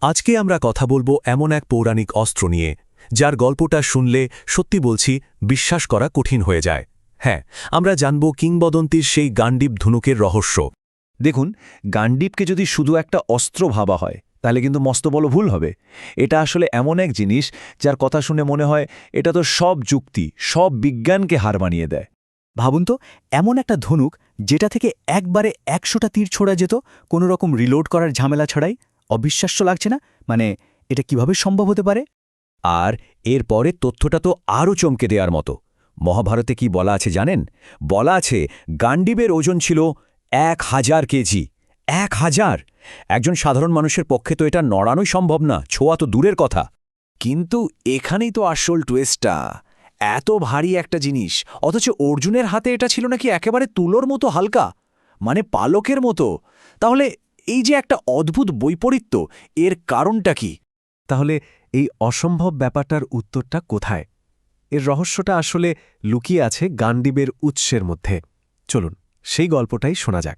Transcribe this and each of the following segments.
আজকে আমরা কথা বলবো এমন এক পৌরাণিক অস্ত্র নিয়ে যার গল্পটা শুনলে সত্যি বলছি বিশ্বাস করা কঠিন হয়ে যায়। হ্যাঁ, আমরা জানব কিংবদন্তির সেই গান্ডীব ধনুকের রহস্য। দেখুন, গান্ডীবকে যদি শুধু একটা অস্ত্র ভাবা হয় তাহলে কিন্তু মস্ত বড় ভুল হবে। এটা আসলে এমন এক জিনিস যার কথা শুনে মনে হয় এটা তো সব যুক্তি, সব বিজ্ঞানকে হার মানিয়ে দেয়। ভাবুন তো, এমন একটা ধনুক যেটা থেকে একবারে ১০০টা তীর ছোড়া যেত কোনো রকম রিলোড করার ঝামেলা ছাড়াই। অবিশ্বাস্য লাগছে না? মানে এটা কিভাবে সম্ভব হতে পারে? আর এর পরের তথ্যটা তো আরও চমকে দেওয়ার মতো। মহাভারতে কি বলা আছে জানেন? বলা আছে গান্ডীবের ওজন ছিল ১,০০০ কেজি। ১,০০০! একজন সাধারণ মানুষের পক্ষে তো এটা নড়ানোই সম্ভব না, ছোঁয়া তো দূরের কথা। কিন্তু এখানেই তো আসল টুইস্টটা। এত ভারী একটা জিনিস, অথচ অর্জুনের হাতে এটা ছিল নাকি একেবারে তুলোর মতো হালকা, মানে পালকের মতো। তাহলে এই যে একটা অদ্ভুত বৈপরীত্য, এর কারণটা কি? তাহলে এই অসম্ভব ব্যাপারটার উত্তরটা কোথায়? এর রহস্যটা আসলে লুকিয়ে আছে গান্ডীবের উৎসের মধ্যে। চলুন সেই গল্পটাই শোনা যাক।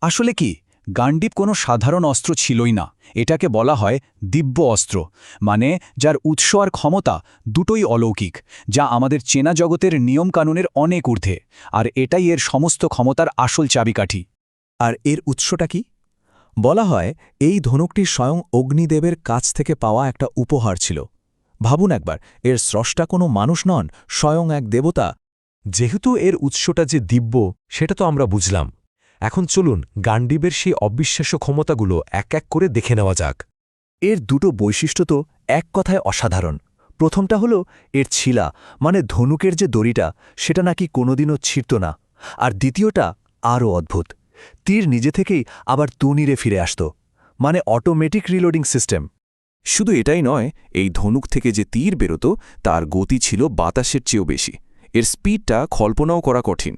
আসলে কি, গান্ডীব কোনো সাধারণ অস্ত্র ছিলই না। এটাকে বলা হয় দিব্য অস্ত্র, মানে যার উৎস আর ক্ষমতা দুটোই অলৌকিক, যা আমাদের চেনা জগতের নিয়মকানুনের অনেক ঊর্ধ্বে। আর এটাই এর সমস্ত ক্ষমতার আসল চাবিকাঠি। আর এর উৎসটা কি? বলা হয় এই ধনুকটি স্বয়ং অগ্নিদেবের কাছ থেকে পাওয়া একটা উপহার ছিল। ভাবুন একবার, এর স্রষ্টা কোনো মানুষ নন, স্বয়ং এক দেবতা। যেহেতু এর উৎসটা যে দিব্য সেটা তো আমরা বুঝলাম। এখন চলুন গান্ডীবের সেই অবিশ্বাস্য ক্ষমতাগুলো এক এক করে দেখে নেওয়া যাক। এর দুটো বৈশিষ্ট্য তো এক কথায় অসাধারণ। প্রথমটা হলো এর ছিলা, মানে ধনুকের যে দড়িটা, সেটা নাকি কোনোদিনও ছিঁড়ত না। আর দ্বিতীয়টা আরও অদ্ভুত, তীর নিজে থেকেই আবার তুনিরে ফিরে আসত, মানে অটোমেটিক রিলোডিং সিস্টেম। শুধু এটাই নয়, এই ধনুক থেকে যে তীর বেরোত তার গতি ছিল বাতাসের চেয়েও বেশি। এর স্পিডটা কল্পনাও করা কঠিন।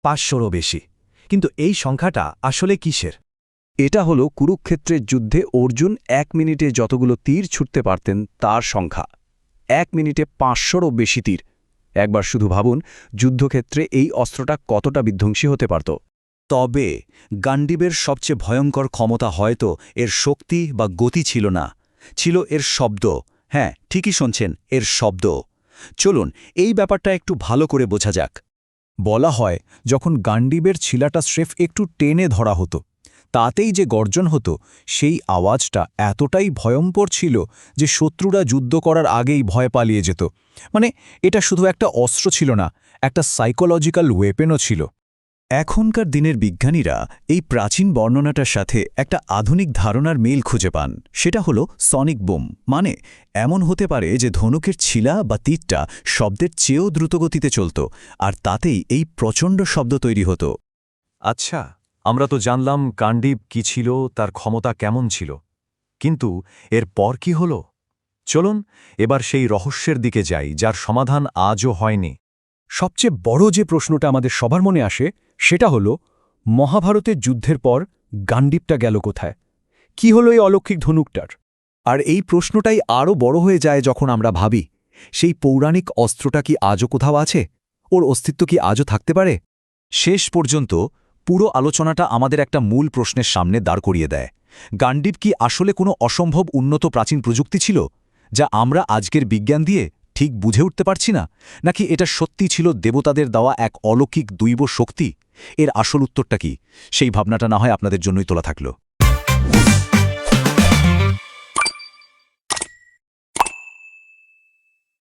৫০০রও বেশি। কিন্তু এই সংখ্যাটা আসলে কিসের? এটা হলো কুরুক্ষেত্রের যুদ্ধে অর্জুন ১ মিনিটে যতগুলো তীর ছুটতে পারতেন তার সংখ্যা। ১ মিনিটে ৫০০রও বেশি তীর। একবার শুধু ভাবুন, যুদ্ধক্ষেত্রে এই অস্ত্রটা কতটা বিধ্বংসী হতে পারত। তবে গান্ডীবের সবচেয়ে ভয়ঙ্কর ক্ষমতা হয়তো এর শক্তি বা গতি ছিল না, ছিল এর শব্দ। হ্যাঁ, ঠিকই শুনছেন, এর শব্দ। চলুন এই ব্যাপারটা একটু ভালো করে বোঝা যাক। বলা হয় যখন গান্ডীবের ছিলাটা স্রেফ একটু টেনে ধরা হতো, তাতেই যে গর্জন হতো, সেই আওয়াজটা এতটাই ভয়ঙ্কর ছিল যে শত্রুরা যুদ্ধ করার আগেই ভয় পালিয়ে যেত। মানে এটা শুধু একটা অস্ত্র ছিল না, একটা সাইকোলজিক্যাল ওয়েপেনও ছিল। এখনকার দিনের বিজ্ঞানীরা এই প্রাচীন বর্ণনাটার সাথে একটা আধুনিক ধারণার মিল খুঁজে পান। সেটা হলো সনিক বুম। মানে এমন হতে পারে যে ধনুকের ছিলা বা তীরটা শব্দের চেয়েও দ্রুতগতিতে চলত, আর তাতেই এই প্রচণ্ড শব্দ তৈরি হতো। আচ্ছা, আমরা তো জানলাম গান্ডীব কি ছিল, তার ক্ষমতা কেমন ছিল, কিন্তু এর পর কি হল? চলুন এবার সেই রহস্যের দিকে যাই যার সমাধান আজও হয়নি। সবচেয়ে বড় যে প্রশ্নটা আমাদের সবার মনে আসে সেটা হলো, মহাভারতের যুদ্ধের পর গান্ডীবটা গেল কোথায়? কি হলো এই অলৌকিক ধনুকটার? আর এই প্রশ্নটাই আরও বড় হয়ে যায় যখন আমরা ভাবি, সেই পৌরাণিক অস্ত্রটা কি আজও কোথাও আছে? ওর অস্তিত্ব কি আজও থাকতে পারে? শেষ পর্যন্ত পুরো আলোচনাটা আমাদের একটা মূল প্রশ্নের সামনে দাঁড় করিয়ে দেয়। গান্ডীব কি আসলে কোনো অসম্ভব উন্নত প্রাচীন প্রযুক্তি ছিল, যা আমরা আজকের বিজ্ঞান দিয়ে ঠিক বুঝে উঠতে পারছি না? নাকি এটা সত্যি ছিল দেবতাদের দেওয়া এক অলৌকিক দৈব শক্তি? এর আসল উত্তরটা কি, সেই ভাবনাটা না হয় আপনাদের জন্যই তোলা থাকলো।